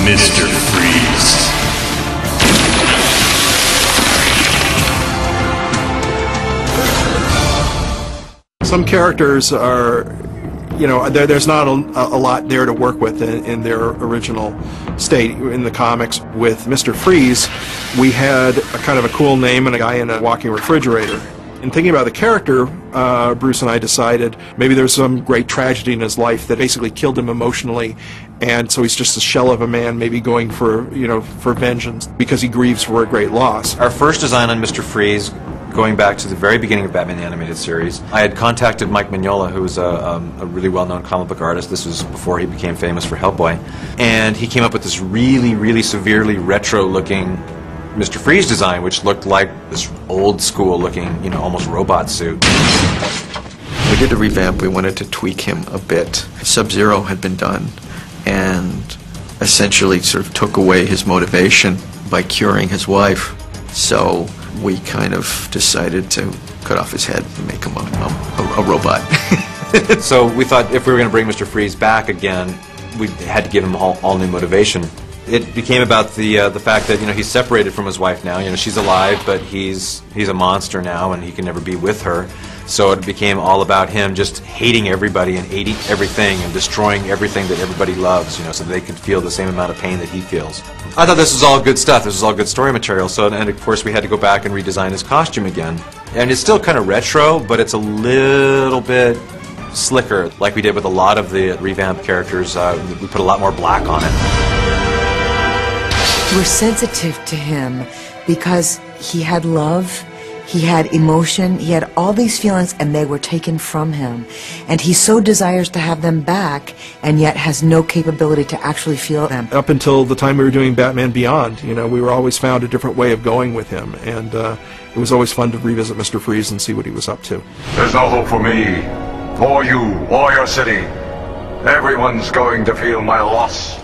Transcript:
Mr. Freeze. Some characters are, there's not a lot there to work with in their original state. In the comics, with Mr. Freeze, we had a kind of a cool name and a guy in a walking refrigerator. In thinking about the character, Bruce and I decided maybe there's some great tragedy in his life that basically killed him emotionally, and so he's just a shell of a man, maybe going for vengeance because he grieves for a great loss. Our first design on Mr. Freeze, going back to the very beginning of Batman the Animated Series, I had contacted Mike Mignola, who was a really well-known comic book artist. This was before he became famous for Hellboy, and he came up with this really, really severely retro-looking Mr. Freeze design, which looked like this old-school-looking, almost robot suit. We did a revamp. We wanted to tweak him a bit. Sub-Zero had been done, and essentially sort of took away his motivation by curing his wife. So we kind of decided to cut off his head and make him a robot. So we thought if we were going to bring Mr. Freeze back again, we had to give him all new motivation. It became about the fact that he's separated from his wife now. She's alive, but he's a monster now, and he can never be with her. So it became all about him just hating everybody and hating everything and destroying everything that everybody loves, so they can feel the same amount of pain that he feels. I thought this was all good stuff. This was all good story material. So, and of course, we had to go back and redesign his costume again. And it's still kind of retro, but it's a little bit slicker, like we did with a lot of the revamped characters. We put a lot more black on it. We're sensitive to him because he had love, he had emotion, he had all these feelings, and they were taken from him. And he so desires to have them back, and yet has no capability to actually feel them. Up until the time we were doing Batman Beyond, we were always found a different way of going with him, and it was always fun to revisit Mr. Freeze and see what he was up to. There's no hope for me, or you, or your city. Everyone's going to feel my loss.